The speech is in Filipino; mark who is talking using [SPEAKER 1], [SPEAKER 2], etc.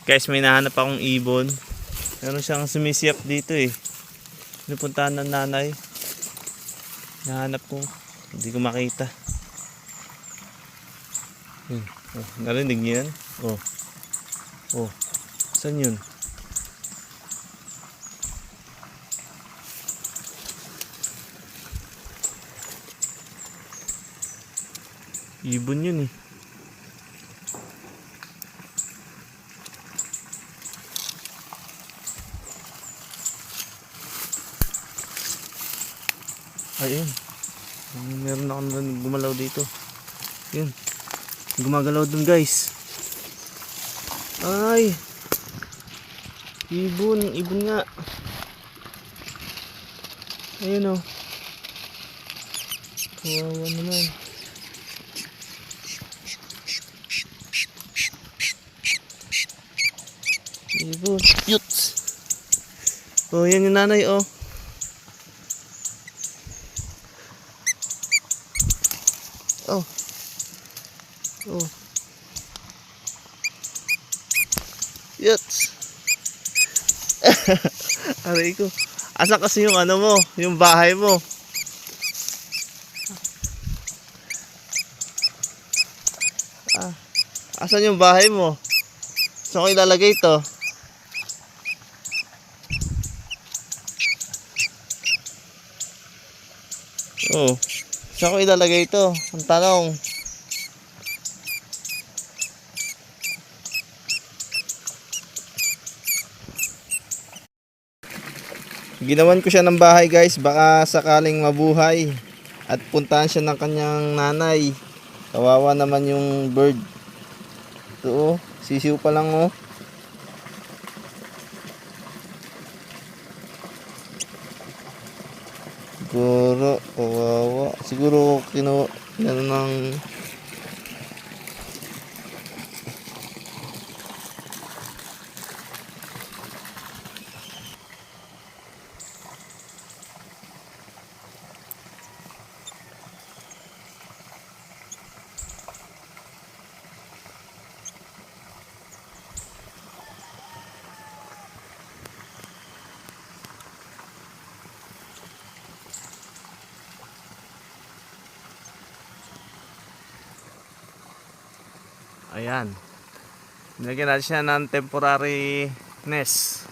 [SPEAKER 1] Guys, may nahanap akong ibon. Meron siyang sumisiyap dito eh. Pinupuntahan ng nanay. Nahanap ko. Hindi ko makita. Oh, narinig niyo yan? Oh. Oh. Saan yun? Ibon yun eh. Ayun. Meron akong gumalaw dito. Yun. Gumagalaw dun guys. Ay. Ibon. Ibon nga. Ayun o. Kawawa naman. Ibon. Yuts. Oh, yan yung nanay oh. Oh. Oh. Yuts. Aray ko. Asa kasi yung ano mo, yung bahay mo? Ah. Asan yung bahay mo? Saan ko ilalagay ito? Oh. Saan ko ilalagay ito? Ang tanong. Ginawan ko siya ng bahay guys, baka sakaling mabuhay at puntahan siya ng kanyang nanay. Kawawa naman yung bird. Ito oh, sisiw pa lang oh. Siguro kawawa. Siguro yan ng ayan. Nilagyan natin siya ng temporary nest.